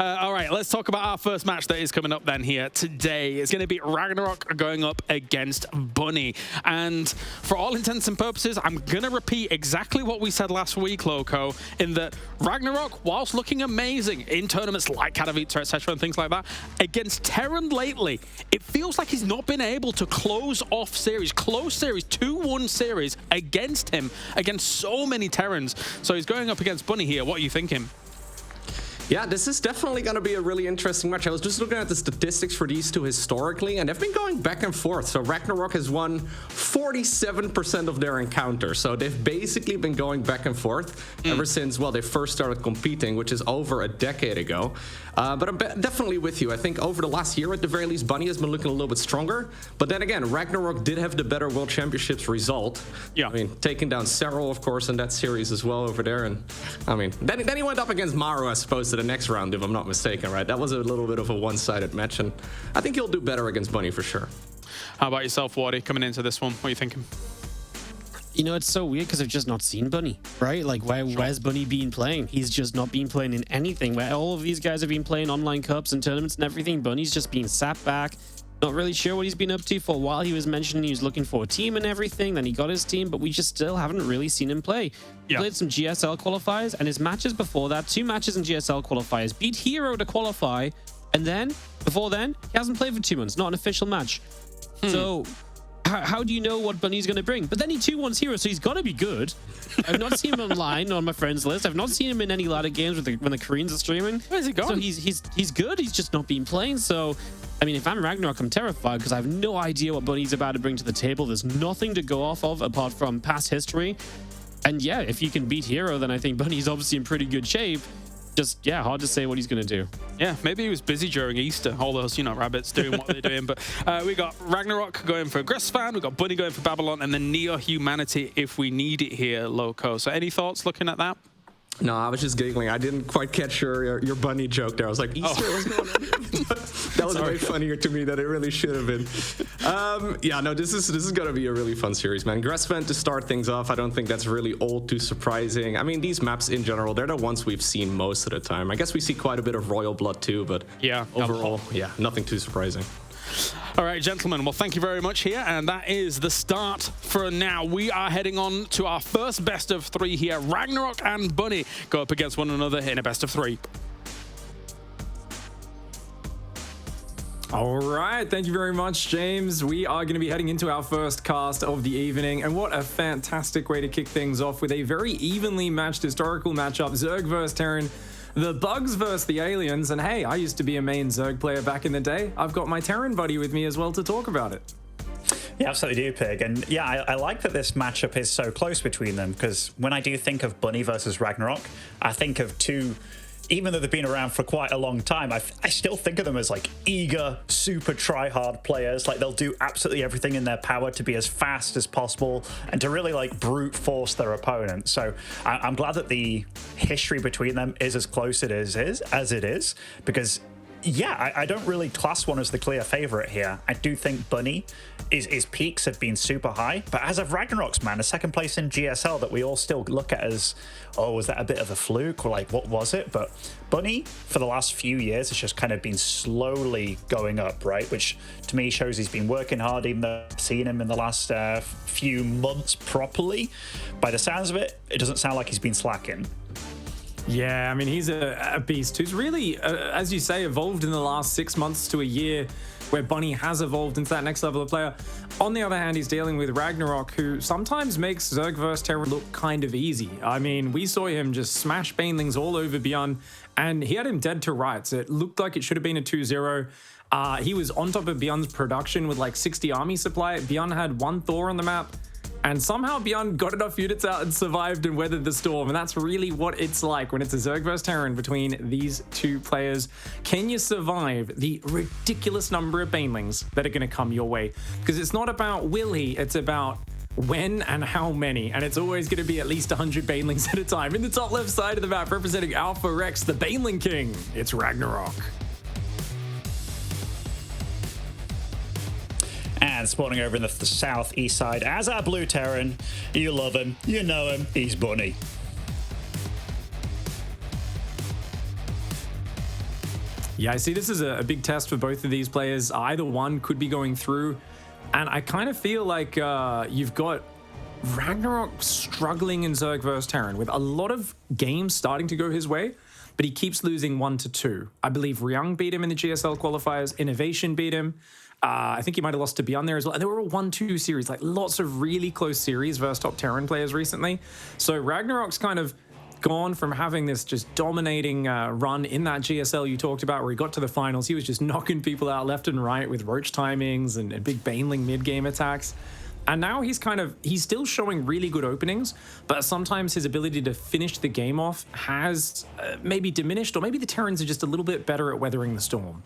All right, let's talk about our first match that is coming up then here today. It's going to be RagnaroK going up against Bunny. And for all intents and purposes, I'm going to repeat exactly what we said last week, Loco, in that RagnaroK, whilst looking amazing in tournaments like Katowice, etc., and things like that, against Terran lately, it feels like he's not been able to close series, 2-1 series against him, against so many Terrans. So he's going up against Bunny here. What are you thinking? Yeah, this is definitely going to be a really interesting match. I was just looking at the statistics for these two historically, and they've been going back and forth. So RagnaroK has won 47% of their encounters. So they've basically been going back and forth ever since, well, they first started competing, which is over a decade ago. But I'm definitely with you. I think over the last year, at the very least, Bunny has been looking a little bit stronger. But then again, RagnaroK did have the better World Championships result. Yeah. I mean, taking down Serral, of course, in that series as well over there. And I mean, then he went up against Maru, I suppose, to the next round, if I'm not mistaken, right? That was a little bit of a one-sided match, and I think he'll do better against Bunny for sure. How about yourself, Wardy, coming into this one? What are you thinking? You know, it's so weird because I've just not seen Bunny, right? Like, where's Bunny been playing? He's just not been playing in anything. Where all of these guys have been playing online cups and tournaments and everything, Bunny's just been sat back. Not really sure what he's been up to. For a while, he was mentioning he was looking for a team and everything. Then he got his team, but we just still haven't really seen him play. He played some GSL qualifiers, and his matches before that, 2 matches in GSL qualifiers, beat Hero to qualify, and then, before then, he hasn't played for 2 months. Not an official match. So how do you know what Bunny's going to bring? But then he 2-1's Hero, so he's got to be good. I've not seen him online on my friends list. I've not seen him in any ladder games when the Koreans are streaming. Where's he gone? So he's good. He's just not been playing. So, I mean, if I'm RagnaroK, I'm terrified because I have no idea what Bunny's about to bring to the table. There's nothing to go off of apart from past history. And yeah, if you can beat Hero, then I think Bunny's obviously in pretty good shape. Just, yeah, hard to say what he's going to do. Yeah, maybe he was busy during Easter, all those, rabbits doing what they're doing. But we got RagnaroK going for Gresvan, we got Bunny going for Babylon, and then NeoHumanity if we need it here, Loco. So any thoughts looking at that? No, I was just giggling. I didn't quite catch your Bunny joke there. I was like, Easter, what's going on here? That was way funnier to me than it really should have been. Yeah, no, this is going to be a really fun series, man. Gresvan to start things off, I don't think that's really all too surprising. I mean, these maps in general, they're the ones we've seen most of the time. I guess we see quite a bit of Royal Blood too, but yeah, overall, yeah, nothing too surprising. All right, gentlemen, well, thank you very much here, and that is the start for now. We are heading on to our first best of 3 here. RagnaroK and Bunny go up against one another in a best of 3. All right, thank you very much, James. We are going to be heading into our first cast of the evening, and what a fantastic way to kick things off with a very evenly matched historical matchup. Zerg versus Terran, the Bugs versus the Aliens, and hey, I used to be a main Zerg player back in the day. I've got my Terran buddy with me as well to talk about it. Yeah, absolutely do, Pig. And yeah, I like that this matchup is so close between them, because when I do think of Bunny versus RagnaroK, I think of two, even though they've been around for quite a long time, I still think of them as like eager, super try-hard players. Like they'll do absolutely everything in their power to be as fast as possible and to really like brute force their opponent. So I'm glad that the history between them is as close as it is, because yeah, I don't really class one as the clear favorite here. I do think Bunny, his peaks have been super high, but as of RagnaroK's, man, a second place in GSL that we all still look at as, oh, was that a bit of a fluke, or like, what was it? But Bunny, for the last few years, has just kind of been slowly going up, right? Which to me shows he's been working hard, even though I've seen him in the last few months properly. By the sounds of it, it doesn't sound like he's been slacking. Yeah, I mean, he's a beast who's really, as you say, evolved in the last 6 months to a year, where Bunny has evolved into that next level of player. On the other hand, he's dealing with RagnaroK, who sometimes makes Zerg vs. Terran look kind of easy. I mean, we saw him just smash Banelings all over Beyond, and he had him dead to rights. It looked like it should have been a 2-0. He was on top of Beyond's production with like 60 army supply. Beyond had 1 Thor on the map, and somehow Beyond got enough units out and survived and weathered the storm. And that's really what it's like when it's a Zerg vs. Terran between these two players. Can you survive the ridiculous number of Banelings that are going to come your way? Because it's not about will he, it's about when and how many. And it's always going to be at least 100 Banelings at a time. In the top left side of the map, representing Alpha Rex, the Baneling King, it's RagnaroK. And spawning over in the southeast side as our blue Terran. You love him, you know him, he's Bunny. Yeah, I see this as a big test for both of these players. Either one could be going through. And I kind of feel like you've got RagnaroK struggling in Zerg versus Terran with a lot of games starting to go his way, but he keeps losing 1-2. I believe Ryung beat him in the GSL qualifiers. Innovation beat him. I think he might have lost to Beyond there as well. And they were a 1-2 series, like lots of really close series versus top Terran players recently. So RagnaroK's kind of gone from having this just dominating run in that GSL you talked about where he got to the finals. He was just knocking people out left and right with roach timings and big baneling mid-game attacks. And now he's still showing really good openings, but sometimes his ability to finish the game off has maybe diminished, or maybe the Terrans are just a little bit better at weathering the storm.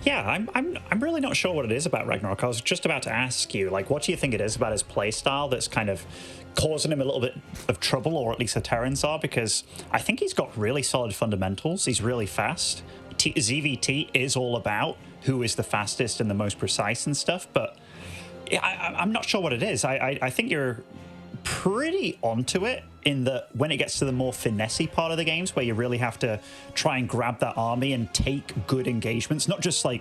Yeah, I'm really not sure what it is about RagnaroK. I was just about to ask you, like, what do you think it is about his playstyle that's kind of causing him a little bit of trouble, or at least the Terrans are? Because I think he's got really solid fundamentals. He's really fast. ZVT is all about who is the fastest and the most precise and stuff, but I'm not sure what it is. I think you're pretty onto it in that when it gets to the more finessey part of the games where you really have to try and grab that army and take good engagements, not just I'm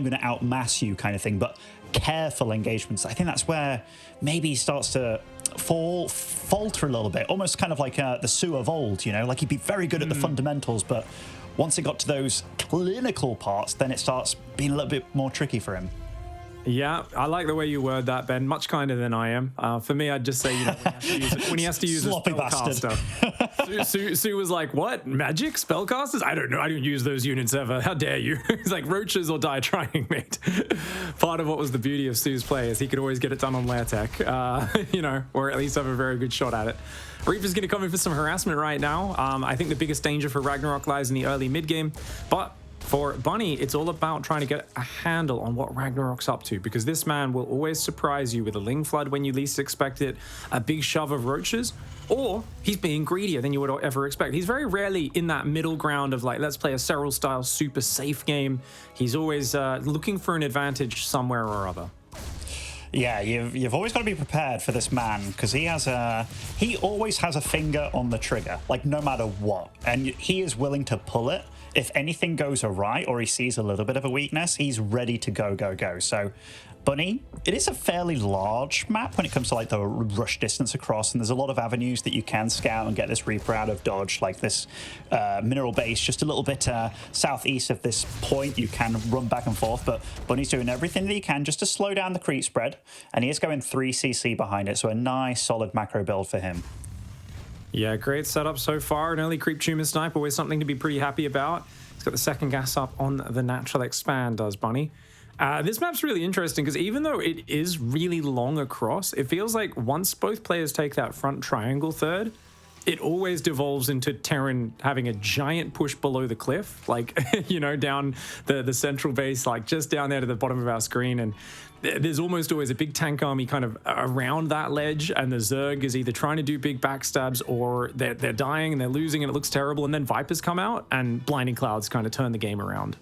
going to outmass you kind of thing, but careful engagements. I think that's where maybe he starts to falter a little bit, almost kind of like the Sue of old, you know, like he'd be very good at the fundamentals, but once it got to those clinical parts, then it starts being a little bit more tricky for him. Yeah, I like the way you word that, Ben. Much kinder than I am. For me, I'd just say, you know, when he has to use a spellcaster. Sue was like, what? Magic? Spellcasters? I don't know. I don't use those units ever. How dare you? He's like, roaches or die trying, mate. Part of what was the beauty of Sue's play is he could always get it done on lair tech, you know, or at least have a very good shot at it. Reaper's going to come in for some harassment right now. I think the biggest danger for RagnaroK lies in the early mid-game, but for Bunny, it's all about trying to get a handle on what RagnaroK's up to, because this man will always surprise you with a Ling Flood when you least expect it, a big shove of roaches, or he's being greedier than you would ever expect. He's very rarely in that middle ground of like, let's play a Serral-style super safe game. He's always looking for an advantage somewhere or other. Yeah, you've always got to be prepared for this man, because he always has a finger on the trigger, like no matter what, and he is willing to pull it. If anything goes awry or he sees a little bit of a weakness, he's ready to go. So Bunny, it is a fairly large map when it comes to like the rush distance across, and there's a lot of avenues that you can scout and get this Reaper out of dodge, like this mineral base just a little bit southeast of this point. You can run back and forth, but Bunny's doing everything that he can just to slow down the creep spread, and he is going 3 CC behind it, so a nice solid macro build for him. Yeah, great setup so far. An early creep tumor snipe, always something to be pretty happy about. He's got the second gas up on the natural expand, does Bunny. This map's really interesting because even though it is really long across, it feels like once both players take that front triangle third, it always devolves into Terran having a giant push below the cliff, like, you know, down the central base, like just down there to the bottom of our screen. And there's almost always a big tank army kind of around that ledge, and the Zerg is either trying to do big backstabs or they're dying and they're losing and it looks terrible, and then Vipers come out and Blinding Clouds kind of turn the game around.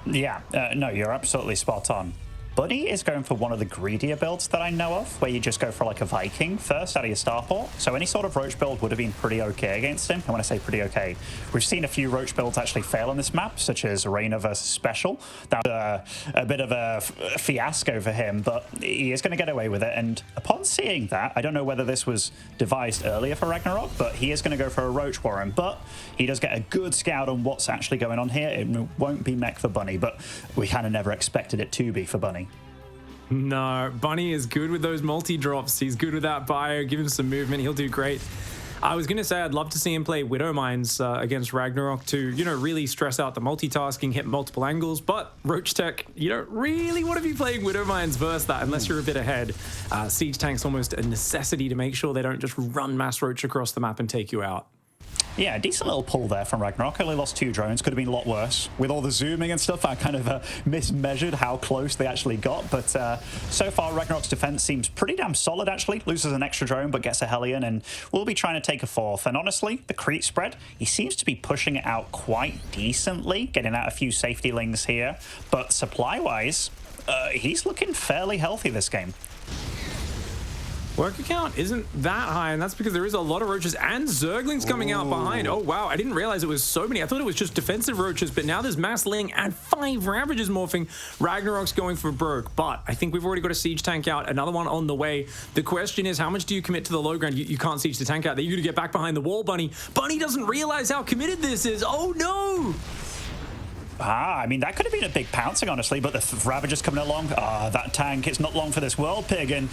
Yeah, no, you're absolutely spot on. Bunny is going for one of the greedier builds that I know of, where you just go for like a Viking first out of your starport. So any sort of Roach build would have been pretty okay against him. And when I say pretty okay, we've seen a few Roach builds actually fail on this map, such as Arena versus Special. That was a bit of a fiasco for him, but he is going to get away with it. And upon seeing that, I don't know whether this was devised earlier for RagnaroK, but he is going to go for a Roach Warren. But he does get a good scout on what's actually going on here. It won't be mech for Bunny, but we kind of never expected it to be for Bunny. No, Bunny is good with those multi-drops. He's good with that bio. Give him some movement. He'll do great. I was going to say I'd love to see him play Widow Mines against RagnaroK to, you know, really stress out the multitasking, hit multiple angles. But Roach Tech, you don't really want to be playing Widow Mines versus that unless you're a bit ahead. Siege Tank's almost a necessity to make sure they don't just run mass Roach across the map and take you out. Yeah, decent little pull there from RagnaroK. Only lost 2 drones. Could have been a lot worse. With all the zooming and stuff, I kind of mismeasured how close they actually got. But so far, RagnaroK's defense seems pretty damn solid, actually. Loses an extra drone, but gets a Hellion, and will be trying to take a 4th. And honestly, the creep spread, he seems to be pushing it out quite decently, getting out a few safety lings here. But supply-wise, he's looking fairly healthy this game. Worker count isn't that high, and that's because there is a lot of roaches and zerglings coming out behind. Oh, wow. I didn't realize it was so many. I thought it was just defensive roaches, but now there's mass ling and 5 Ravagers morphing. RagnaroK's going for broke, but I think we've already got a siege tank out, another one on the way. The question is, how much do you commit to the low ground? You can't siege the tank out there. You're going to get back behind the wall, Bunny. Bunny doesn't realize how committed this is. Oh, no. I mean, that could have been a big pouncing, honestly, but the Ravager's coming along. That tank, it's not long for this World Pig, and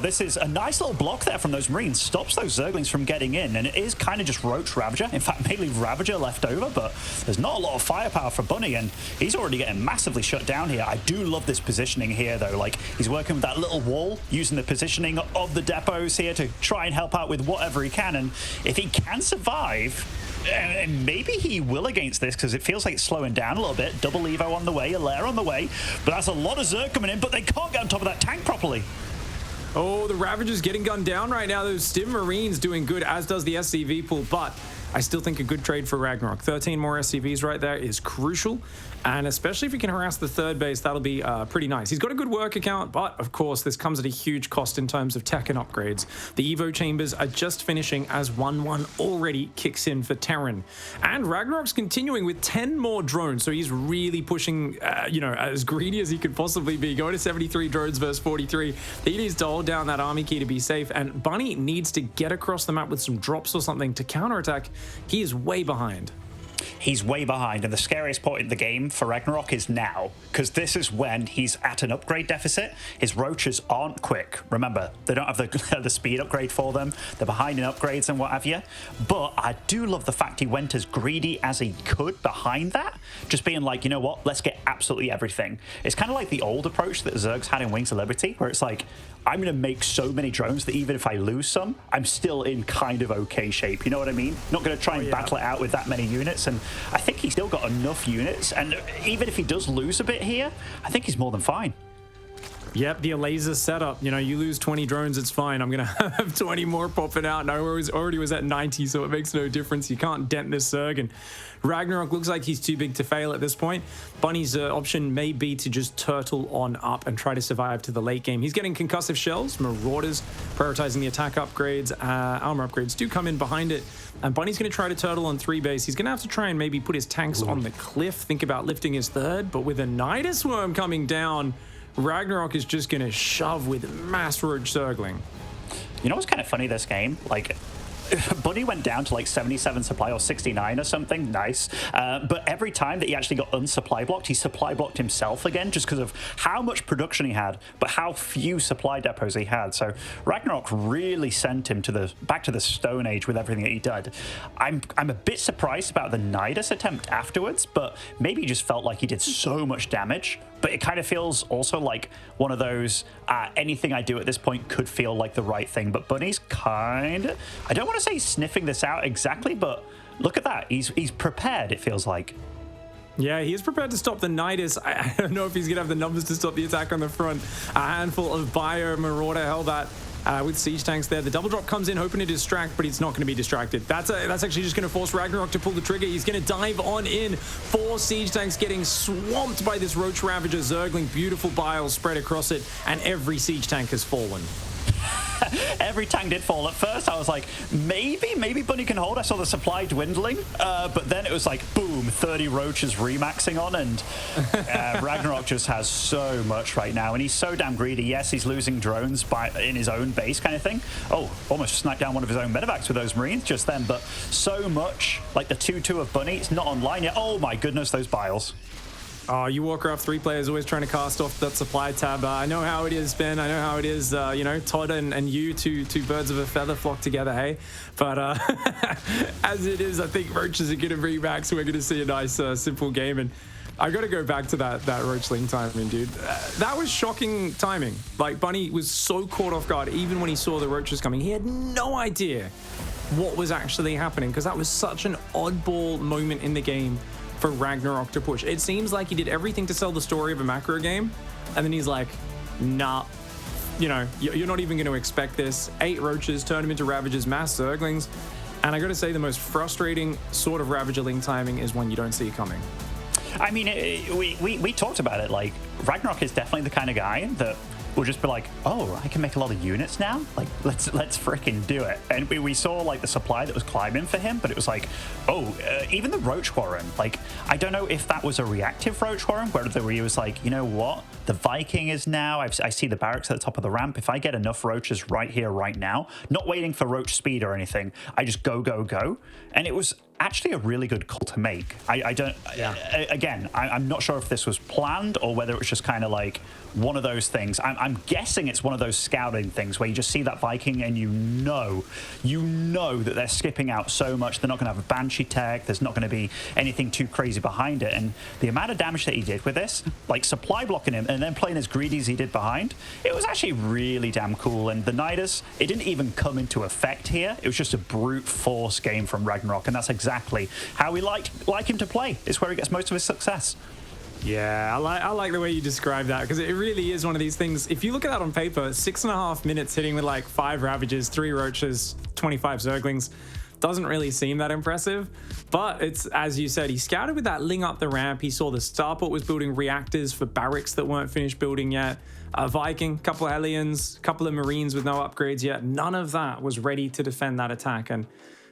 this is a nice little block there from those Marines. Stops those Zerglings from getting in, and it is kind of just Roach Ravager. In fact, mainly Ravager left over, but there's not a lot of firepower for Bunny, and he's already getting massively shut down here. I do love this positioning here, though. Like, he's working with that little wall, using the positioning of the depots here to try and help out with whatever he can, and if he can survive... And maybe he will against this because it feels like it's slowing down a little bit. Double Evo on the way, a lair on the way. But that's a lot of Zerg coming in, but they can't get on top of that tank properly. Oh, the Ravager's getting gunned down right now. Those Stim Marines doing good, as does the SCV pool. But I still think a good trade for RagnaroK. 13 more SCVs right there is crucial. And especially if he can harass the third base, that'll be pretty nice. He's got a good work account, but of course, this comes at a huge cost in terms of tech and upgrades. The Evo chambers are just finishing as 1-1 already kicks in for Terran. And RagnaroK's continuing with 10 more drones, so he's really pushing, as greedy as he could possibly be. Going to 73 drones versus 43. He needs to hold down that army key to be safe, and Bunny needs to get across the map with some drops or something to counterattack. He is way behind. He's way behind, and the scariest point in the game for RagnaroK is now, because this is when he's at an upgrade deficit. His roaches aren't quick. Remember, they don't have the speed upgrade for them. They're behind in upgrades and what have you. But I do love the fact he went as greedy as he could behind that, just being like, you know what, let's get absolutely everything. It's kind of like the old approach that Zerg's had in Wings of Liberty, where it's like, I'm going to make so many drones that even if I lose some, I'm still in kind of okay shape. You know what I mean? Not going to try and battle it out with that many units. And I think he's still got enough units. And even if he does lose a bit here, I think he's more than fine. Yep, the laser setup. You lose 20 drones, it's fine. I'm going to have 20 more popping out. And I already was at 90, so it makes no difference. You can't dent this Zerg. And RagnaroK looks like he's too big to fail at this point. Bunny's option may be to just turtle on up and try to survive to the late game. He's getting concussive shells, Marauders, prioritizing the attack upgrades. Armor upgrades do come in behind it. And Bunny's going to try to turtle on 3 base. He's going to have to try and maybe put his tanks on the cliff, think about lifting his third. But with a Nidus Worm coming down, RagnaroK is just going to shove with mass Roach Zergling. You know what's kind of funny this game? Like, Bunny went down to like 77 supply or 69 or something. Nice. But every time that he actually got unsupply blocked, he supply blocked himself again just because of how much production he had, but how few supply depots he had. So RagnaroK really sent him to back to the Stone Age with everything that he did. I'm a bit surprised about the Nidus attempt afterwards, but maybe he just felt like he did so much damage. But it kind of feels also like one of those, anything I do at this point could feel like the right thing. But Bunny's kind of, I don't want to say sniffing this out exactly, but look at that. He's prepared, it feels like. Yeah, he is prepared to stop the Nidus. I don't know if he's going to have the numbers to stop the attack on the front. A handful of Bio, Marauder, Hellbat with siege tanks there. The double drop comes in, hoping to distract, but he's not going to be distracted. That's actually just going to force RagnaroK to pull the trigger. He's going to dive on in. 4 siege tanks getting swamped by this Roach Ravager Zergling. Beautiful bile spread across it, and every siege tank has fallen. Every tank did fall. At first, I was like, maybe Bunny can hold. I saw the supply dwindling, but then it was like, boom, 30 roaches remaxing on, and RagnaroK just has so much right now, and he's so damn greedy. Yes, he's losing drones in his own base kind of thing. Oh, almost sniped down one of his own medevacs with those Marines just then, but so much, like the 2-2 of Bunny, it's not online yet. Oh my goodness, those biles. Oh, you Warcraft 3 players always trying to cast off that supply tab. I know how it is, Ben. I know how it is. Todd and you, two birds of a feather flock together, hey? But as it is, I think roaches are going to bring back, so we're going to see a nice, simple game. And I got to go back to that Roach Ling timing, dude. That was shocking timing. Like, Bunny was so caught off guard, even when he saw the roaches coming. He had no idea what was actually happening, because that was such an oddball moment in the game for RagnaroK to push. It seems like he did everything to sell the story of a macro game, and then he's like, nah, you're not even going to expect this. 8 roaches, turn them into Ravagers, mass Zerglings, and I got to say the most frustrating sort of Ravager Ling timing is when you don't see it coming. I mean, we talked about it, like, RagnaroK is definitely the kind of guy that will just be like, oh, I can make a lot of units now. Like, let's freaking do it. And we saw like the supply that was climbing for him, but it was like, oh, even the Roach Warren. Like, I don't know if that was a reactive Roach Warren, where he was like, you know what, the Viking is now. I see the barracks at the top of the ramp. If I get enough roaches right here, right now, not waiting for roach speed or anything, I just go. And it was actually a really good call to make. I'm not sure if this was planned or whether it was just kind of like one of those things. I'm guessing it's one of those scouting things where you just see that Viking and you know that they're skipping out so much. They're not going to have a Banshee tech. There's not going to be anything too crazy behind it. And the amount of damage that he did with this, like supply blocking him and then playing as greedy as he did behind, it was actually really damn cool. And the Nidus, it didn't even come into effect here. It was just a brute force game from RagnaroK, and that's exactly how we like him to play. It's where he gets most of his success. Yeah, I like the way you describe that, because it really is one of these things. If you look at that on paper, 6.5 minutes hitting with like 5 Ravages, 3 Roaches, 25 Zerglings, doesn't really seem that impressive. But it's, as you said, he scouted with that Ling up the ramp. He saw the Starport was building reactors for barracks that weren't finished building yet. A Viking, couple of Hellions, couple of Marines with no upgrades yet. None of that was ready to defend that attack. And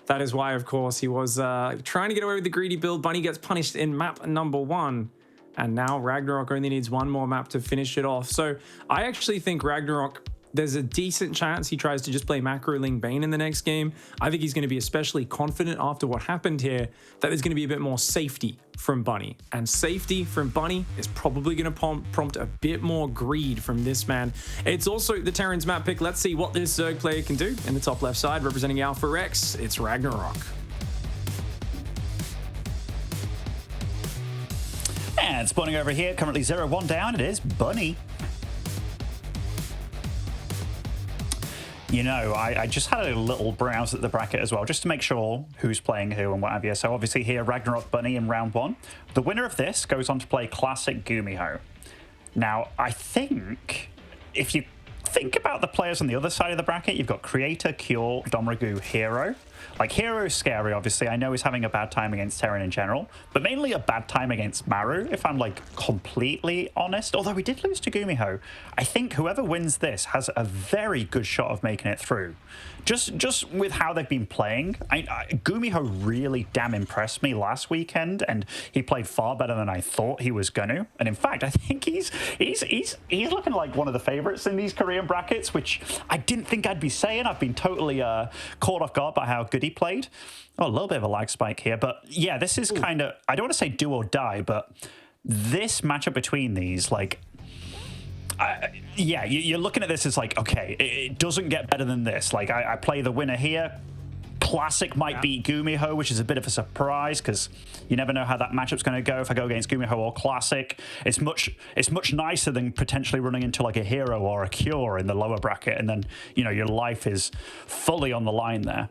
that is why, of course, he was trying to get away with the greedy build. Bunny gets punished in map number 1. And now RagnaroK only needs one more map to finish it off. So I actually think RagnaroK, there's a decent chance he tries to just play Macro Ling Bane in the next game. I think he's going to be especially confident after what happened here that there's going to be a bit more safety from Bunny. And safety from Bunny is probably going to prompt a bit more greed from this man. It's also the Terran's map pick. Let's see what this Zerg player can do. In the top left side, representing Alpha Rex, it's RagnaroK. And spawning over here, currently 0-1 down, it is Bunny. You know, I just had a little browse at the bracket as well, just to make sure who's playing who and what have you. So obviously here, RagnaroK Bunny in round 1. The winner of this goes on to play Classic Gumiho. Now, I think if you think about the players on the other side of the bracket, you've got Creator, Cure, Domragu, Hero. Like, Hero is scary, obviously. I know he's having a bad time against Terran in general, but mainly a bad time against Maru, if I'm, like, completely honest. Although we did lose to Gumiho. I think whoever wins this has a very good shot of making it through. Just with how they've been playing, Gumiho really damn impressed me last weekend, and he played far better than I thought he was going to. And in fact, I think he's looking like one of the favorites in these Korean brackets, which I didn't think I'd be saying. I've been totally caught off guard by how good he played. Oh, a little bit of a lag spike here, but yeah, this is kind of, I don't want to say do or die, but this matchup between these, like, yeah, you're looking at this as like, okay, it doesn't get better than this. Like, I play the winner here. Classic might beat Gumiho, which is a bit of a surprise because you never know how that matchup's going to go. If I go against Gumiho or Classic, it's much nicer than potentially running into like a Hero or a Cure in the lower bracket, and then, you know, your life is fully on the line there.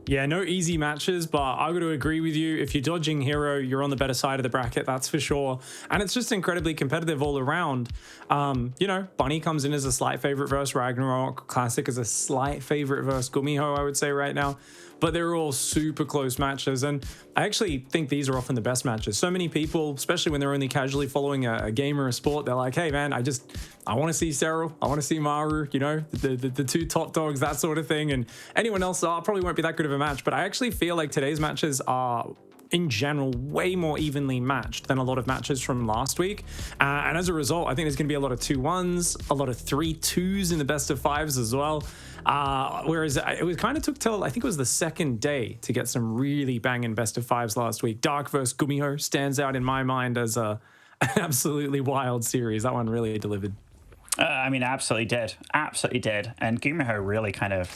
Yeah, no easy matches, but I got to agree with you. If you're dodging Hero, you're on the better side of the bracket, that's for sure. And it's just incredibly competitive all around. You know, Bunny comes in as a slight favorite versus RagnaroK. Classic is a slight favorite versus Gumiho, I would say right now. But they're all super close matches, and I actually think these are often the best matches. So many people, especially when they're only casually following a game or a sport, they're like, hey man, I want to see Cyril, I want to see Maru, you know, the two top dogs, that sort of thing. And anyone else probably won't be that good of a match, but I actually feel like today's matches are, in general, way more evenly matched than a lot of matches from last week. And as a result, I think there's going to be a lot of 2-1s, a lot of 3-2s in the best of 5s as well. Whereas it kind of took till, I think it was the second day to get some really banging best of 5s last week. Dark versus Gumiho stands out in my mind as an absolutely wild series. That one really delivered. I mean, absolutely did. And Gumiho really kind of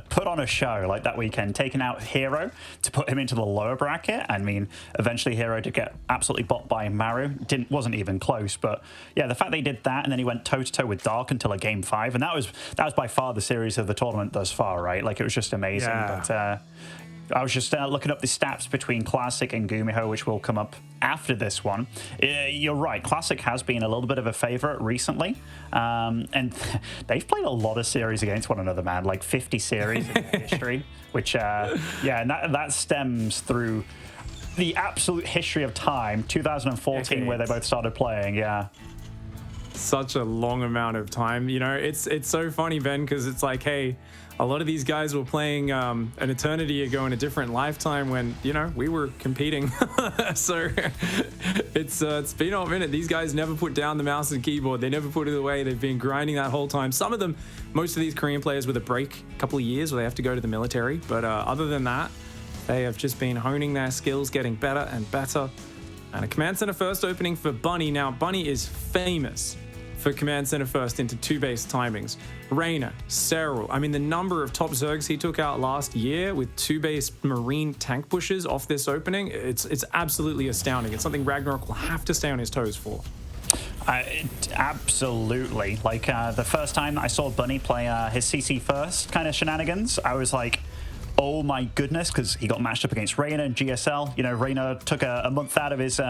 put on a show like that weekend, taking out Hero to put him into the lower bracket. I mean, eventually Hero did get absolutely bought by Maru. Wasn't even close, but yeah, the fact they did that and then he went toe-to-toe with Dark until a game 5, and that was by far the series of the tournament thus far, right? Like, it was just amazing. Yeah. But I was just looking up the stats between Classic and Gumiho, which will come up after this one. You're right, Classic has been a little bit of a favorite recently, and they've played a lot of series against one another, man, like 50 series in history, which, yeah, and that stems through the absolute history of time, 2014, where they both started playing, yeah. such a long amount of time. You know, it's so funny, Ben, because it's like, hey, a lot of these guys were playing an eternity ago in a different lifetime when, you know, we were competing. So it's been a minute. These guys never put down the mouse and keyboard. They never put it away. They've been grinding that whole time. Some of them, most of these Korean players with a break, a couple of years where they have to go to the military. But other than that, they have just been honing their skills, getting better and better. And a Command Center first opening for Bunny. Now, Bunny is famous for Command Center first into 2-base timings. Reyna, Serral, I mean, the number of top Zergs he took out last year with 2-base Marine tank pushes off this opening, it's absolutely astounding. It's something RagnaroK will have to stay on his toes for. Absolutely. Like, the first time I saw Bunny play his CC first kind of shenanigans, I was like, oh my goodness, because he got matched up against Reyna and GSL. You know, Reyna took a month out of his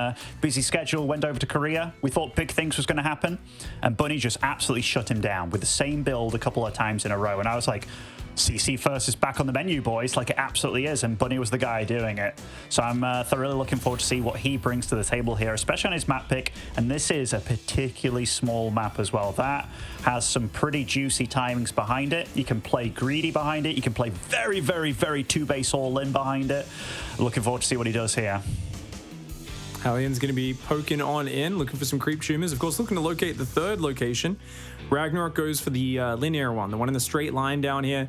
busy schedule, went over to Korea. We thought big things was going to happen, and Bunny just absolutely shut him down with the same build a couple of times in a row. And I was like, CC first is back on the menu, boys. Like, it absolutely is, and Bunny was the guy doing it. So I'm thoroughly looking forward to see what he brings to the table here, especially on his map pick. And this is a particularly small map as well. That has some pretty juicy timings behind it. You can play greedy behind it. You can play very, very, very 2-base all-in behind it. Looking forward to see what he does here. Hallion's going to be poking on in, looking for some creep tumors. Of course, looking to locate the third location. RagnaroK goes for the linear one, the one in the straight line down here.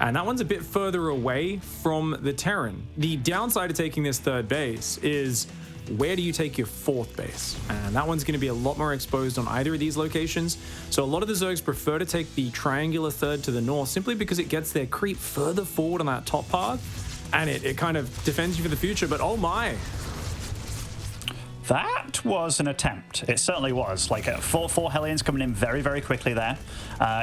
And that one's a bit further away from the Terran. The downside of taking this third base is, where do you take your fourth base? And that one's going to be a lot more exposed on either of these locations. So a lot of the Zergs prefer to take the triangular third to the north simply because it gets their creep further forward on that top part. And it kind of defends you for the future. But oh my. That was an attempt. It certainly was. Like, 4 Hellions coming in very, very quickly there.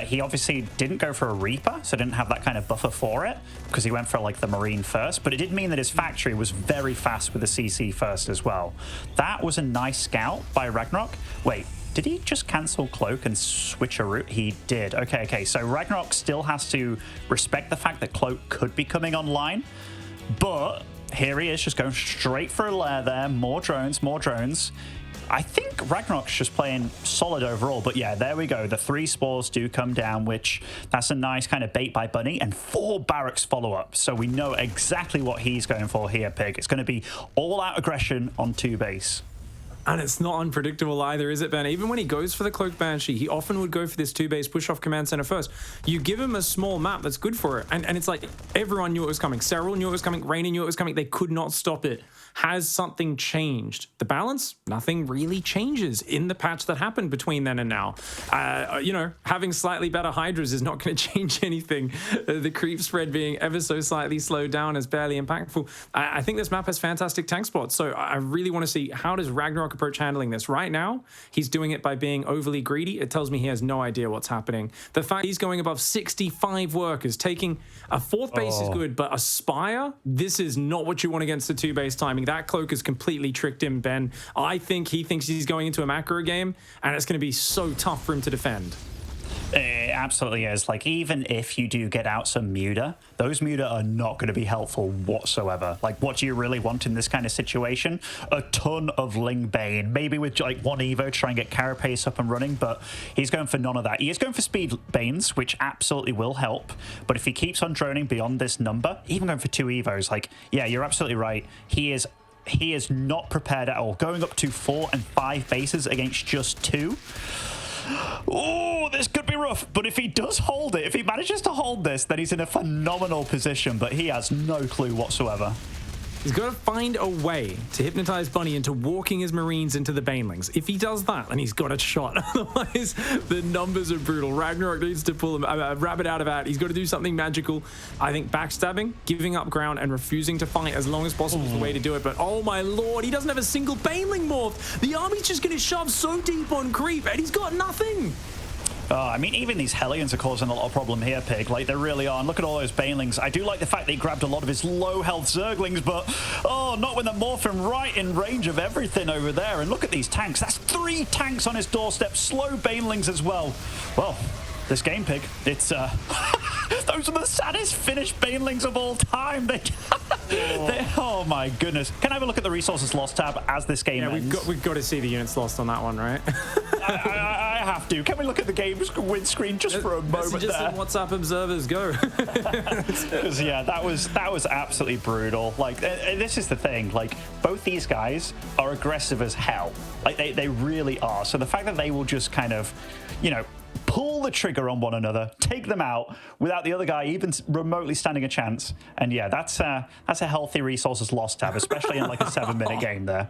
He obviously didn't go for a Reaper, so didn't have that kind of buffer for it, because he went for, like, the Marine first. But it did mean that his factory was very fast with the CC first as well. That was a nice scout by RagnaroK. Wait, did he just cancel Cloak and switch a route? He did. Okay. So RagnaroK still has to respect the fact that Cloak could be coming online, but here he is, just going straight for a lair there. More drones, more drones. I think RagnaroK's just playing solid overall, but yeah, there we go. The 3 spores do come down, which that's a nice kind of bait by Bunny, and 4 barracks follow up. So we know exactly what he's going for here, Pig. It's going to be all-out aggression on 2-base. And it's not unpredictable either, is it, Ben? Even when he goes for the Cloak Banshee, he often would go for this 2-base push-off Command Center first. You give him a small map that's good for it, and it's like everyone knew it was coming. Serral knew it was coming. Reyna knew it was coming. They could not stop it. Has something changed? The balance? Nothing really changes in the patch that happened between then and now. You know, having slightly better Hydras is not going to change anything. The creep spread being ever so slightly slowed down is barely impactful. I think this map has fantastic tank spots, so I really want to see, how does RagnaroK approach handling this? Right now, he's doing it by being overly greedy. It tells me he has no idea what's happening. The fact he's going above 65 workers, taking a 4th base is good, but a Spire, this is not what you want against the 2-base timing. That Cloak has completely tricked him, Ben. I think he thinks he's going into a macro game, and it's going to be so tough for him to defend. It absolutely is. Like, even if you do get out some Muda, those Muda are not going to be helpful whatsoever. Like, what do you really want in this kind of situation? A ton of Ling Bane, maybe with like 1 Evo to try and get Carapace up and running, but he's going for none of that. He is going for Speed Banes, which absolutely will help, but if he keeps on droning beyond this number, even going for 2 Evos, like, yeah, you're absolutely right. He is not prepared at all. Going up to 4 and 5 bases against just 2. Oh, this could be rough. But if he does hold it, if he manages to hold this, then he's in a phenomenal position. But he has no clue whatsoever. He's got to find a way to hypnotize Bunny into walking his Marines into the Banelings. If he does that, then he's got a shot. Otherwise, the numbers are brutal. RagnaroK needs to pull him, rabbit out of out. He's got to do something magical. I think backstabbing, giving up ground, and refusing to fight as long as possible is the way to do it. But oh my lord, he doesn't have a single Baneling morph. The army's just going to shove so deep on creep, and he's got nothing. I mean, even these Hellions are causing a lot of problem here, Pig. Like, they really are. And look at all those Banelings. I do like the fact that he grabbed a lot of his low-health Zerglings, but, oh, not when they're morphing right in range of everything over there. And look at these tanks. That's 3 tanks on his doorstep. Slow Banelings as well. Well, this game, Pig. It's those are the saddest finished banelings of all time. Oh my goodness. Can I have a look at the resources lost tab as this game ends? We've got to see the units lost on that one, right? I have to. Can we look at the game's win screen just for a moment Just there? WhatsApp observers, go. Because yeah, that was absolutely brutal. Like, this is the thing. Like, both these guys are aggressive as hell. Like, they really are. So the fact that they will just kind of, you know, pull the trigger on one another, take them out without the other guy even remotely standing a chance. And yeah, that's a healthy resources lost tab, especially in like a 7-minute game there.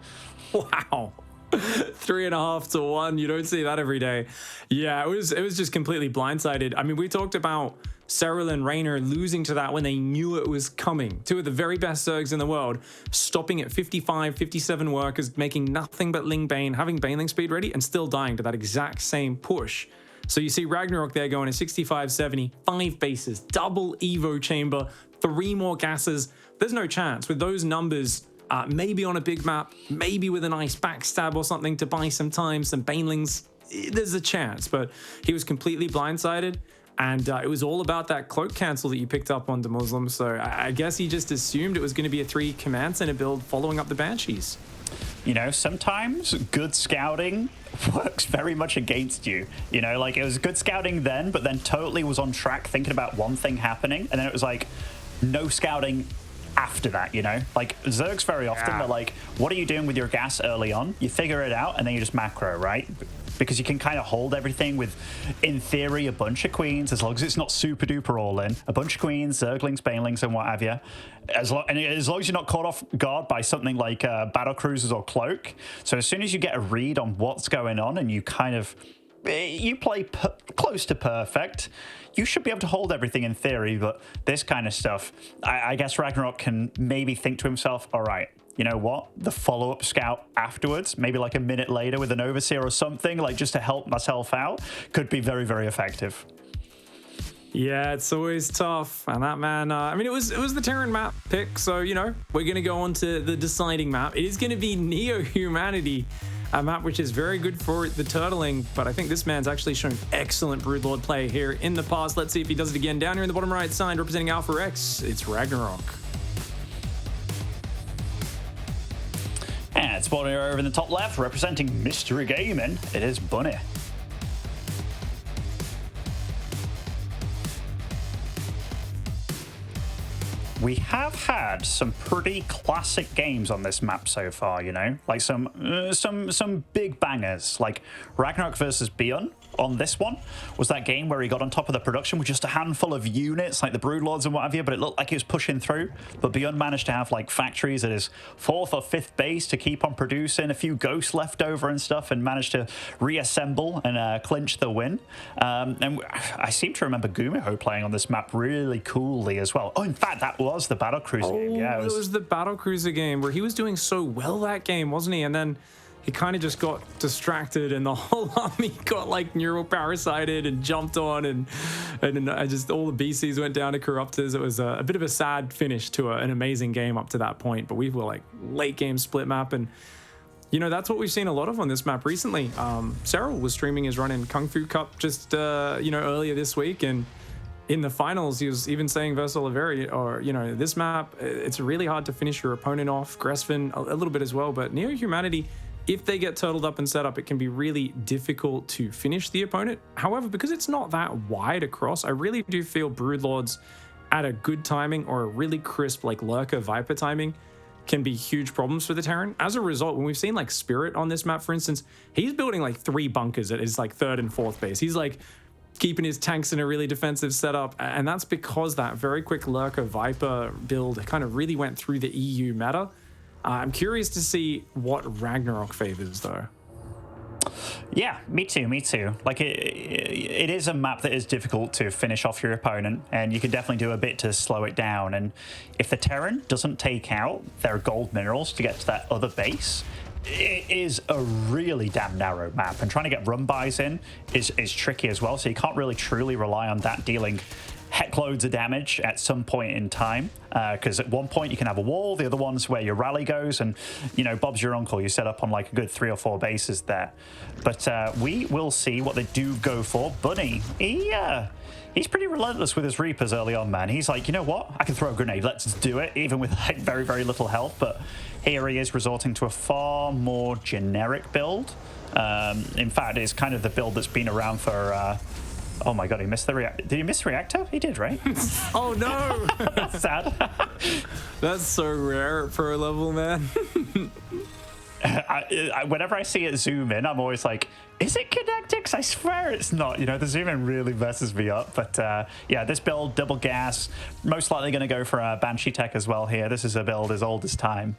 Wow. 3.5 to 1. You don't see that every day. Yeah, it was just completely blindsided. I mean, we talked about Cyril and Raynor losing to that when they knew it was coming. Two of the very best Zergs in the world, stopping at 55, 57 workers, making nothing but Ling Bane, having Baneling speed ready, and still dying to that exact same push. So you see RagnaroK there going to 65, 70, 5 bases, double Evo chamber, 3 more gases. There's no chance with those numbers. Maybe on a big map, maybe with a nice backstab or something to buy some time, some Banelings, there's a chance. But he was completely blindsided, and it was all about that cloak cancel that you picked up on the Muslim. So I guess he just assumed it was going to be a 3 command center build following up the Banshees. You know, sometimes good scouting works very much against you. You know, like, it was good scouting then, but then totally was on track thinking about one thing happening, and then it was like no scouting after that, you know? Like, Zergs very often, they're like, what are you doing with your gas early on? You figure it out, and then you just macro, right? Because you can kind of hold everything with, in theory, a bunch of queens, as long as it's not super duper all in. A bunch of queens, Zerglings, Banelings, and what have you. As long as you're not caught off guard by something like battle cruisers or cloak. So as soon as you get a read on what's going on, and you kind of, you play close to perfect, you should be able to hold everything in theory. But this kind of stuff, I guess RagnaroK can maybe think to himself, all right, you know what? The follow-up scout afterwards, maybe like a minute later with an overseer or something, like just to help myself out, could be very, very effective. Yeah, it's always tough. And that man, I mean, it was the Terran map pick. So, you know, we're going to go on to the deciding map. It is going to be NeoHumanity, a map which is very good for the turtling. But I think this man's actually shown excellent Broodlord play here in the past. Let's see if he does it again. Down here in the bottom right side, representing Alpha X, it's RagnaroK. And spawning over in the top left, representing Mystery Gaming, it is Bunny. We have had some pretty classic games on this map so far, you know, like some big bangers, like RagnaroK versus Beyond on this one was that game where he got on top of the production with just a handful of units, like the Broodlords and what have you, but it looked like he was pushing through. But Beyond managed to have like factories at his 4th or 5th base to keep on producing, a few ghosts left over and stuff, and managed to reassemble and clinch the win. And I seem to remember Gumiho playing on this map really coolly as well. Oh, in fact, that was the Battle Cruiser game. Yeah, it was the Battle Cruiser game where he was doing so well that game, wasn't he? And then he kind of just got distracted, and the whole army got like neuroparasited and jumped on, and just all the BCs went down to Corruptors. It was a bit of a sad finish to an amazing game up to that point. But we were like late game split map, and you know, that's what we've seen a lot of on this map recently. Cyril was streaming his run in Kung Fu Cup just you know, earlier this week, and in the finals, he was even saying versus Oliveri, or, you know, this map, it's really hard to finish your opponent off. Gresvan, a little bit as well, but NeoHumanity, if they get turtled up and set up, it can be really difficult to finish the opponent. However, because it's not that wide across, I really do feel Broodlords at a good timing or a really crisp, like Lurker Viper timing, can be huge problems for the Terran. As a result, when we've seen like Spirit on this map, for instance, he's building like 3 bunkers at his like 3rd and 4th base. He's like keeping his tanks in a really defensive setup, and that's because that very quick Lurker Viper build kind of really went through the EU meta. I'm curious to see what RagnaroK favors, though. Yeah, me too. Like, it is a map that is difficult to finish off your opponent, and you can definitely do a bit to slow it down. And if the Terran doesn't take out their gold minerals to get to that other base, it is a really damn narrow map, and trying to get run buys in is tricky as well, so you can't really truly rely on that dealing heck loads of damage at some point in time, because at one point you can have a wall, the other one's where your rally goes, and you know, Bob's your uncle, you set up on like a good 3 or 4 bases there. But we will see what they do go for. Bunny, he's pretty relentless with his Reapers early on, man. He's like, you know what, I can throw a grenade, let's do it, even with like very, very little health. But here he is resorting to a far more generic build. In fact, it's kind of the build that's been around for oh my god, he missed the reactor. Did he miss the reactor? He did, right? Oh no! That's sad. That's so rare at pro level, man. Whenever I see it zoom in, I'm always like, is it connected? Because I swear it's not. You know, the zoom in really messes me up. But yeah, this build, double gas, most likely going to go for a Banshee tech as well here. This is a build as old as time.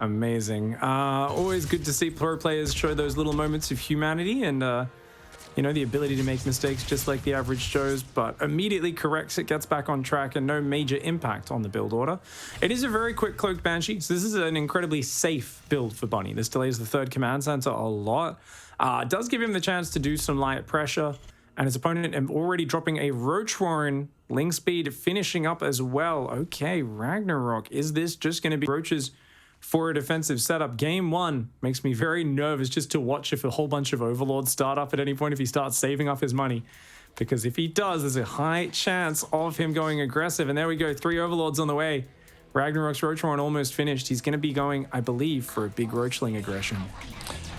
Amazing. Always good to see pro players show those little moments of humanity and you know, the ability to make mistakes just like the average Joes, but immediately corrects it, gets back on track, and no major impact on the build order. It is a very quick cloaked Banshee, so this is an incredibly safe build for Bunny. This delays the 3rd command center a lot. It does give him the chance to do some light pressure, and his opponent already dropping a Roach Warren, Ling Speed finishing up as well. Okay, RagnaroK, is this just going to be Roaches for a defensive setup? Game 1 makes me very nervous just to watch if a whole bunch of Overlords start up at any point, if he starts saving up his money. Because if he does, there's a high chance of him going aggressive. And there we go, 3 Overlords on the way. RagnaroK's Roach Warren almost finished. He's going to be going, I believe, for a big Roachling aggression.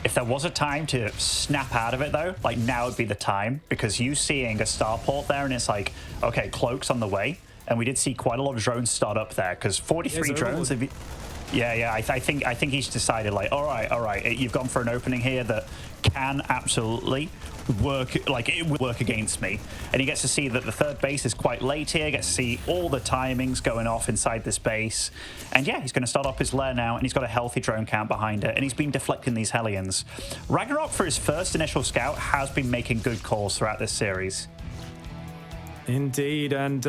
If there was a time to snap out of it, though, like now would be the time, because you seeing a starport there and it's like, okay, Cloak's on the way. And we did see quite a lot of drones start up there, because 43 drones... Yeah, I think he's decided, like, all right, you've gone for an opening here that can absolutely work, like, it will work against me. And he gets to see that the 3rd base is quite late here, gets to see all the timings going off inside this base. And yeah, he's going to start up his lair now, and he's got a healthy drone count behind it, and he's been deflecting these Hellions. RagnaroK, for his first initial scout, has been making good calls throughout this series. Indeed, and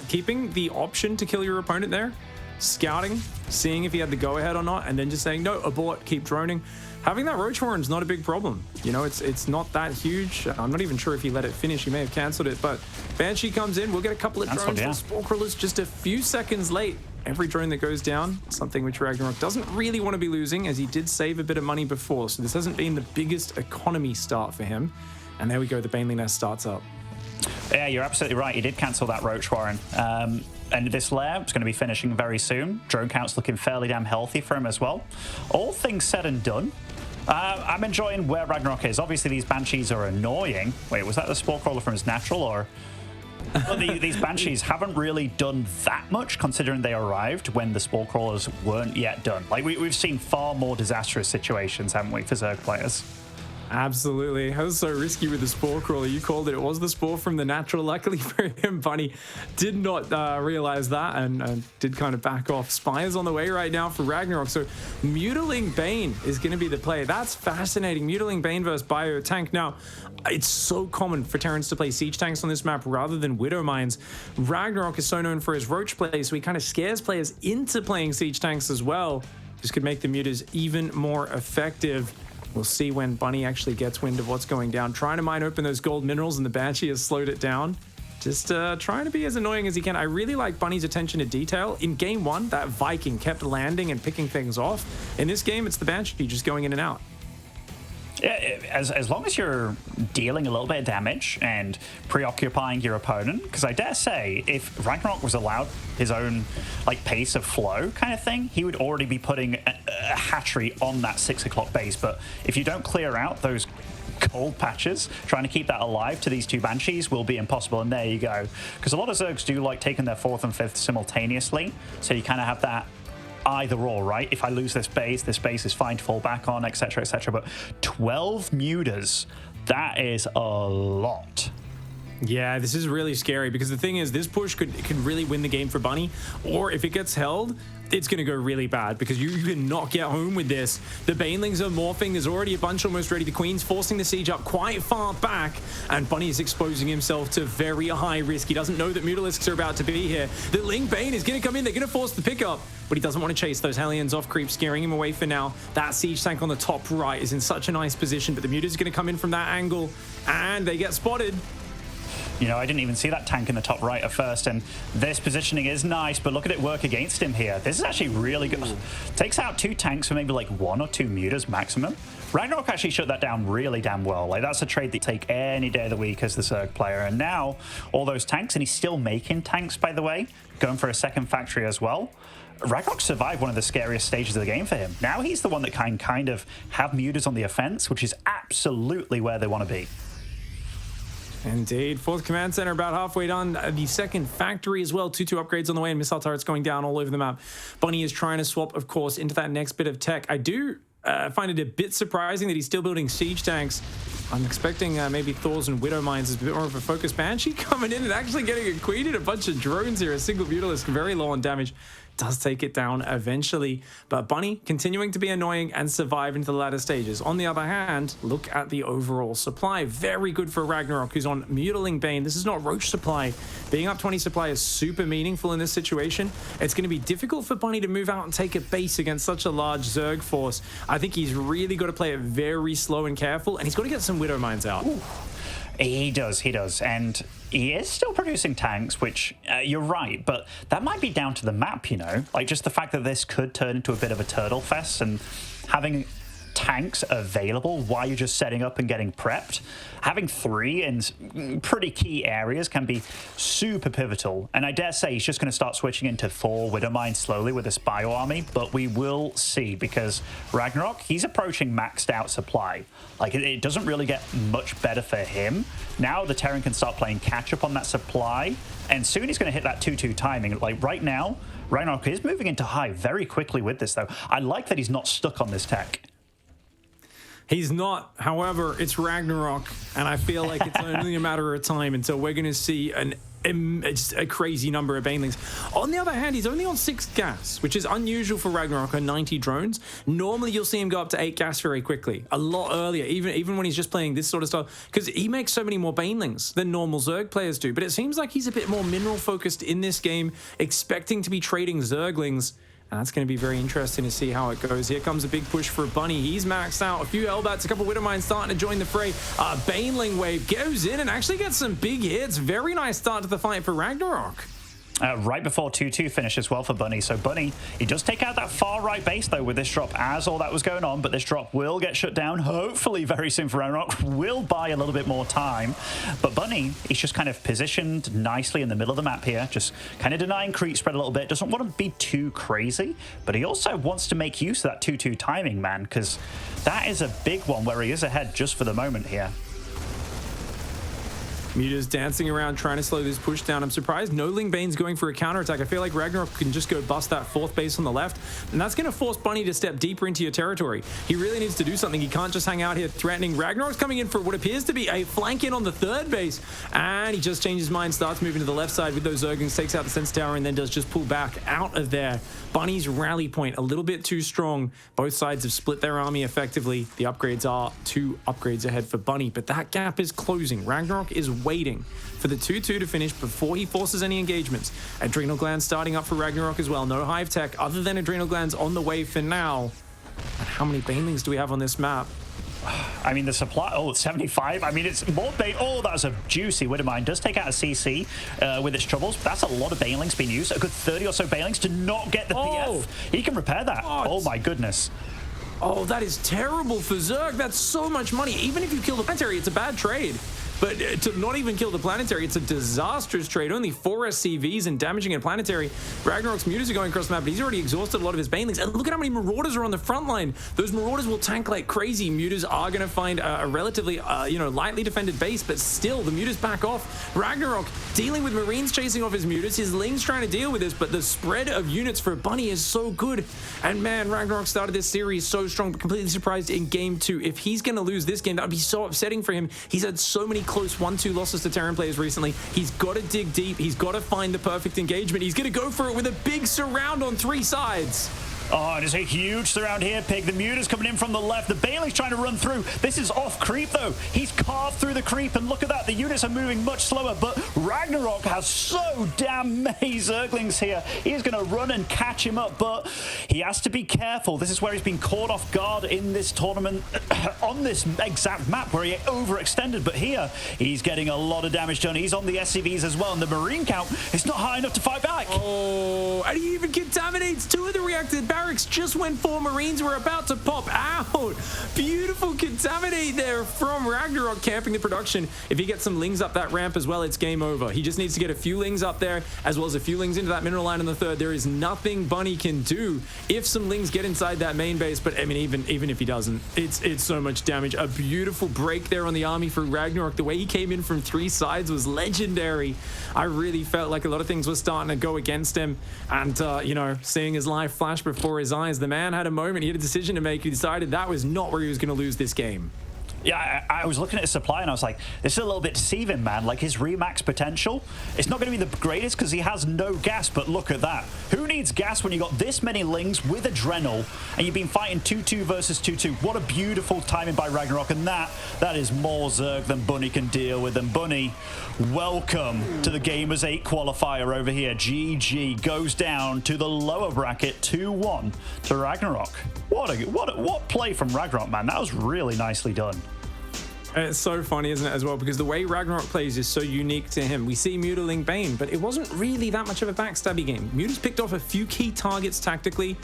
keeping the option to kill your opponent there, scouting, seeing if he had the go-ahead or not, and then just saying, no, abort, keep droning. Having that Roach Warren is not a big problem. You know, it's not that huge. I'm not even sure if he let it finish. He may have cancelled it, but Banshee comes in. We'll get a couple of drones. Yeah. Spore Crawlers just a few seconds late. Every drone that goes down, something which RagnaroK doesn't really want to be losing, as he did save a bit of money before, so this hasn't been the biggest economy start for him. And there we go, the Baneling Nest starts up. Yeah, you're absolutely right. He did cancel that Roach Warren. And this lair is going to be finishing very soon. Drone count's looking fairly damn healthy for him as well. All things said and done, I'm enjoying where RagnaroK is. Obviously, these Banshees are annoying. Wait, was that the Spore Crawler from his natural, or...? Well, these Banshees haven't really done that much, considering they arrived when the Spore Crawlers weren't yet done. Like, we've seen far more disastrous situations, haven't we, for Zerg players? Absolutely. That was so risky with the Spore Crawler. You called it. It was the Spore from the natural. Luckily for him, Bunny did not realize that and did kind of back off. Spires on the way right now for RagnaroK. So Mutiling Bane is going to be the play. That's fascinating. Mutiling Bane versus Bio Tank. Now, it's so common for Terrans to play siege tanks on this map rather than Widow Mines. RagnaroK is so known for his Roach play, so he kind of scares players into playing siege tanks as well. This could make the Mutas even more effective. We'll see when Bunny actually gets wind of what's going down. Trying to mine open those gold minerals, and the Banshee has slowed it down. Just trying to be as annoying as he can. I really like Bunny's attention to detail. In game 1, that Viking kept landing and picking things off. In this game, it's the Banshee just going in and out. Yeah, as long as you're dealing a little bit of damage and preoccupying your opponent, because I dare say, if RagnaroK was allowed his own like pace of flow kind of thing, he would already be putting a hatchery on that 6 o'clock base. But if you don't clear out those cold patches, trying to keep that alive to these 2 Banshees will be impossible. And there you go. Because a lot of Zergs do like taking their 4th and 5th simultaneously, so you kind of have that either or, right? If I lose this base is fine to fall back on, etc, etc. But 12 mutas, that is a lot. Yeah, this is really scary, because the thing is, this push could really win the game for Bunny, or if it gets held, it's going to go really bad, because you cannot get home with this. The Banelings are morphing. There's already a bunch almost ready. The Queen's forcing the siege up quite far back, and Bunny is exposing himself to very high risk. He doesn't know that Mutalisks are about to be here. The Ling Bane is going to come in. They're going to force the pickup, but he doesn't want to chase those Hellions off creep, scaring him away for now. That siege tank on the top right is in such a nice position, but the Mutas is going to come in from that angle, and they get spotted. You know, I didn't even see that tank in the top right at first, and this positioning is nice, but look at it work against him here. This is actually really good. Takes out 2 tanks for maybe like 1 or 2 mutas maximum. RagnaroK actually shut that down really damn well. Like, that's a trade that you take any day of the week as the Zerg player. And now, all those tanks, and he's still making tanks, by the way, going for a second factory as well. RagnaroK survived one of the scariest stages of the game for him. Now he's the one that can kind of have mutas on the offense, which is absolutely where they want to be. Indeed. 4th command center about halfway done. The second factory as well. 2-2 upgrades on the way, and missile turrets going down all over the map. Bunny is trying to swap, of course, into that next bit of tech. I do find it a bit surprising that he's still building siege tanks. I'm expecting maybe Thors and Widow Mines is a bit more of a focus. Banshee coming in and actually getting acquitted. A bunch of drones here. A single Mutalisk, very low on damage. Does take it down eventually, but Bunny continuing to be annoying and survive into the latter stages. On the other hand, look at the overall supply. Very good for RagnaroK, who's on Mutiling Bane. This is not Roach supply. Being up 20 supply is super meaningful in this situation. It's going to be difficult for Bunny to move out and take a base against such a large Zerg force. I think he's really got to play it very slow and careful, and he's got to get some Widow Mines out. Ooh. He does, and he is still producing tanks, which you're right, but that might be down to the map, you know? Like, just the fact that this could turn into a bit of a turtle fest, and having tanks available while you're just setting up and getting prepped. Having 3 in pretty key areas can be super pivotal, and I dare say he's just going to start switching into 4 Widow Mines slowly with this bio army, but we will see, because RagnaroK, he's approaching maxed out supply. Like, it doesn't really get much better for him. Now the Terran can start playing catch up on that supply, and soon he's going to hit that 2-2 timing. Like, right now, RagnaroK is moving into high very quickly with this, though. I like that he's not stuck on this tech. He's not. However, it's RagnaroK, and I feel like it's only a matter of time until we're going to see a crazy number of banelings. On the other hand, he's only on 6 gas, which is unusual for RagnaroK on 90 drones. Normally, you'll see him go up to 8 gas very quickly, a lot earlier, even when he's just playing this sort of stuff, because he makes so many more banelings than normal Zerg players do. But it seems like he's a bit more mineral focused in this game, expecting to be trading Zerglings. And that's going to be very interesting to see how it goes. Here comes a big push for Bunny. He's maxed out. A few Hellbats, a couple Widow Mines starting to join the fray. Baneling wave goes in and actually gets some big hits. Very nice start to the fight for RagnaroK. Right before 2-2 finish as well for Bunny. So Bunny, he does take out that far right base though with this drop as all that was going on, but this drop will get shut down hopefully very soon for RagnaroK. Will buy a little bit more time, but Bunny, he's just kind of positioned nicely in the middle of the map here, just kind of denying creep spread a little bit. Doesn't want to be too crazy, but he also wants to make use of that 2-2 timing, man, because that is a big one where he is ahead just for the moment here. Muta's dancing around trying to slow this push down. I'm surprised no Ling Bane's going for a counterattack. I feel like RagnaroK can just go bust that 4th base on the left, and that's going to force Bunny to step deeper into your territory. He really needs to do something. He can't just hang out here threatening. RagnaroK's coming in for what appears to be a flank in on the 3rd base, and he just changes his mind, starts moving to the left side with those Zerglings, takes out the Sense Tower, and then does just pull back out of there. Bunny's rally point a little bit too strong. Both sides have split their army effectively. The upgrades are 2 upgrades ahead for Bunny, but that gap is closing. RagnaroK is waiting for the 2-2 to finish before he forces any engagements. Adrenal Glands starting up for RagnaroK as well. No Hive Tech other than Adrenal Glands on the way for now. And how many Banelings do we have on this map? I mean, the supply, 75. I mean, it's more bait. Oh, that's a juicy Widow Mine. Does take out a CC with its troubles. That's a lot of Banelings being used. A good 30 or so Banelings to not get the PF. He can repair that. Oh, my goodness. Oh, that is terrible for Zerg. That's so much money. Even if you kill the planetary, it's a bad trade. But to not even kill the planetary, it's a disastrous trade. Only 4 SCVs and damaging a planetary. RagnaroK's Mutas are going across the map, but he's already exhausted a lot of his Banelings. And look at how many Marauders are on the front line. Those Marauders will tank like crazy. Mutas are going to find a relatively, lightly defended base, but still, the Mutas back off. RagnaroK dealing with Marines chasing off his Mutas. His Lings trying to deal with this, but the spread of units for Bunny is so good. And man, RagnaroK started this series so strong, but completely surprised in game 2. If he's going to lose this game, that would be so upsetting for him. He's had so many close 1-2 losses to Terran players recently. He's got to dig deep. He's got to find the perfect engagement. He's going to go for it with a big surround on 3 sides. Oh, and it's a huge surround here, Pig. The Muta's coming in from the left. The Bailey's trying to run through. This is off creep, though. He's carved through the creep, and look at that. The units are moving much slower, but RagnaroK has so damn many Zerglings here. He's going to run and catch him up, but he has to be careful. This is where he's been caught off guard in this tournament on this exact map where he overextended, but here he's getting a lot of damage done. He's on the SCVs as well, and the Marine count is not high enough to fight back. Oh, and he even contaminates 2 of the reactor barracks just when 4 Marines were about to pop out. Beautiful contaminate there from RagnaroK camping the production. If he gets some lings up that ramp as well, it's game over. He just needs to get a few lings up there as well as a few lings into that mineral line in the third. There is nothing Bunny can do if some lings get inside that main base, but I mean, even if he doesn't, it's so much damage. A beautiful break there on the army for RagnaroK. The way he came in from 3 sides was legendary. I really felt like a lot of things were starting to go against him, and you know, seeing his life flash before his eyes, the man had a moment. He had a decision to make. He decided that was not where he was going to lose this game. Yeah, I was looking at his supply and I was like, this is a little bit deceiving, man. Like, his remax potential, it's not going to be the greatest because he has no gas, but look at that. Who needs gas when you got this many lings with Adrenal and you've been fighting 2-2 versus 2-2? What a beautiful timing by RagnaroK, and that is more Zerg than Bunny can deal with. And Bunny, welcome to the Gamers 8 qualifier over here. GG goes down to the lower bracket 2-1 to RagnaroK. What play from RagnaroK, man. That was really nicely done. It's so funny, isn't it, as well? Because the way RagnaroK plays is so unique to him. We see Muta Ling Bane, but it wasn't really that much of a backstabby game. Muta's picked off a few key targets tactically,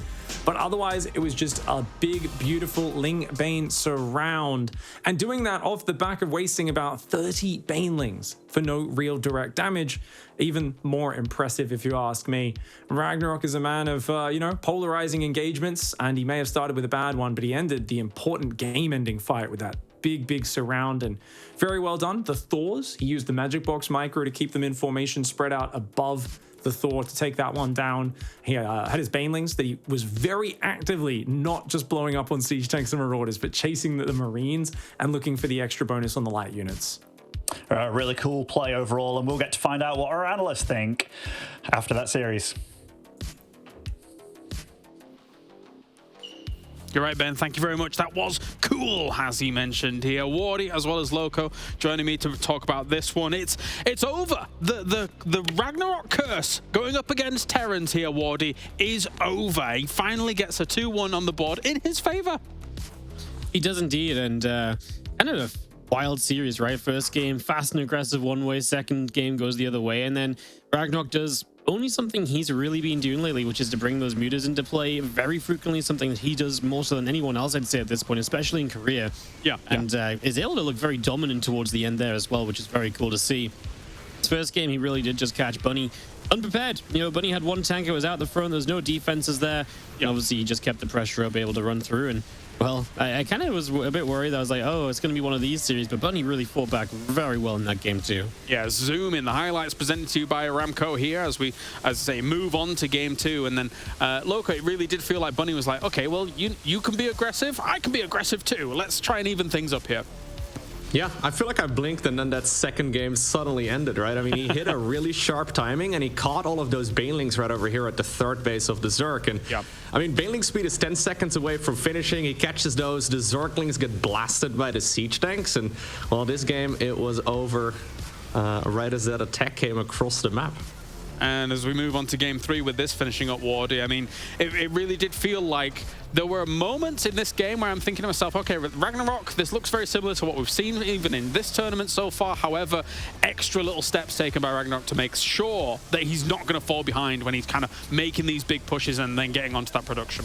but otherwise it was just a big, beautiful Ling Bane surround. And doing that off the back of wasting about 30 Banelings for no real direct damage. Even more impressive, if you ask me. RagnaroK is a man of, you know, polarizing engagements, and he may have started with a bad one, but he ended the important game-ending fight with that big surround, and very well done. The Thors, he used the Magic Box micro to keep them in formation spread out above the Thor to take that one down. He had his Banelings that he was very actively not just blowing up on siege tanks and marauders, but chasing the Marines and looking for the extra bonus on the light units. Really cool play overall, and we'll get to find out what our analysts think after that series. You're right, Ben. Thank you very much. That was cool, as he mentioned here. Wardy, as well as Loco, joining me to talk about this one. It's over. The RagnaroK curse going up against Terrans here, Wardy, is over. He finally gets a 2-1 on the board in his favor. He does indeed, and kind of a wild series, right? First game, fast and aggressive one way. Second game goes the other way, and then RagnaroK does only something he's really been doing lately, which is to bring those mutas into play very frequently, something that he does more so than anyone else, I'd say, at this point, especially in Korea. And is able to look very dominant towards the end there as well, which is very cool to see. His first game, he really did just catch Bunny unprepared. You know, Bunny had one tanker, was out the front, there's no defenses there. Obviously, he just kept the pressure up, able to run through, and well, I kind of was a bit worried. I was like, oh, it's going to be one of these series, but Bunny really fought back very well in that game too. Yeah, zoom in. The highlights presented to you by RagnaroK here as we, as I say, move on to game 2. And then, Loco, it really did feel like Bunny was like, okay, well, you can be aggressive. I can be aggressive too. Let's try and even things up here. Yeah, I feel like I blinked and then that second game suddenly ended, right? I mean, he hit a really sharp timing and he caught all of those Banelings right over here at the third base of the Zerg. And I mean, Baneling speed is 10 seconds away from finishing. He catches those. The Zerglings get blasted by the siege tanks. And well, this game, it was over right as that attack came across the map. And as we move on to game 3 with this finishing up, Wardy, I mean, it really did feel like there were moments in this game where I'm thinking to myself, okay, RagnaroK, this looks very similar to what we've seen even in this tournament so far. However, extra little steps taken by RagnaroK to make sure that he's not going to fall behind when he's kind of making these big pushes and then getting onto that production.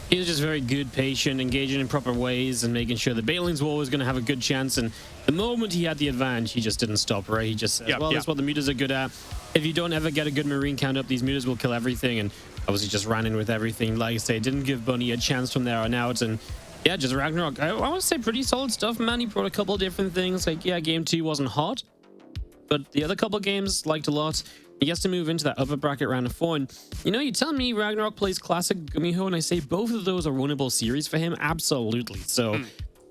He was just very good, patient, engaging in proper ways and making sure the Banelings were always going to have a good chance. And the moment he had the advantage, he just didn't stop, right? He just says, that's what the mutas are good at. If you don't ever get a good Marine count up, these mutas will kill everything. And obviously just ran in with everything. Like I say, didn't give Bunny a chance from there on out. And yeah, just RagnaroK, I want to say pretty solid stuff, man. He brought a couple of different things. Like, yeah, game 2 wasn't hot, but the other couple of games liked a lot. He gets to move into that upper bracket round of 4. And, you know, you tell me RagnaroK plays classic Gumiho, and I say both of those are winnable series for him. Absolutely. So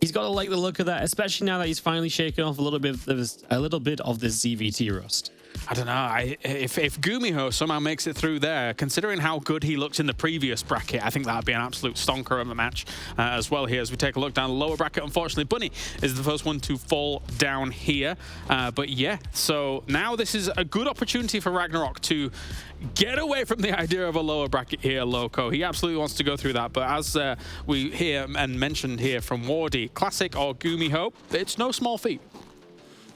he's got to like the look of that, especially now that he's finally shaken off a little bit of this ZVT rust. I don't know. If Gumiho somehow makes it through there, considering how good he looked in the previous bracket, I think that would be an absolute stonker of a match as well here as we take a look down the lower bracket. Unfortunately, Bunny is the first one to fall down here. But yeah, so now this is a good opportunity for RagnaroK to get away from the idea of a lower bracket here, Loco. He absolutely wants to go through that. But as we hear and mentioned here from Wardy, Classic or Gumiho, it's no small feat.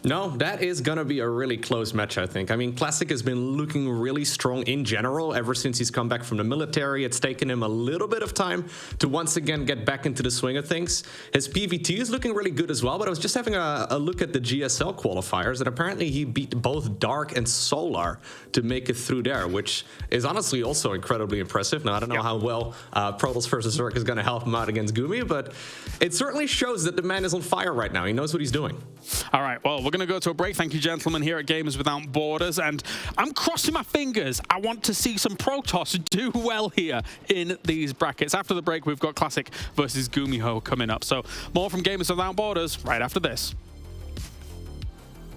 No, that is going to be a really close match, I think. I mean, Classic has been looking really strong in general ever since he's come back from the military. It's taken him a little bit of time to once again get back into the swing of things. His PvT is looking really good as well, but I was just having a look at the GSL qualifiers, and apparently he beat both Dark and Solar to make it through there, which is honestly also incredibly impressive. Now, I don't know how well Protoss versus Zerg is going to help him out against Gumi, but it certainly shows that the man is on fire right now. He knows what he's doing. All right, well, we're going to go to a break. Thank you, gentlemen, here at Gamers Without Borders. And I'm crossing my fingers. I want to see some Protoss do well here in these brackets. After the break, we've got Classic versus Gumiho coming up. So more from Gamers Without Borders right after this.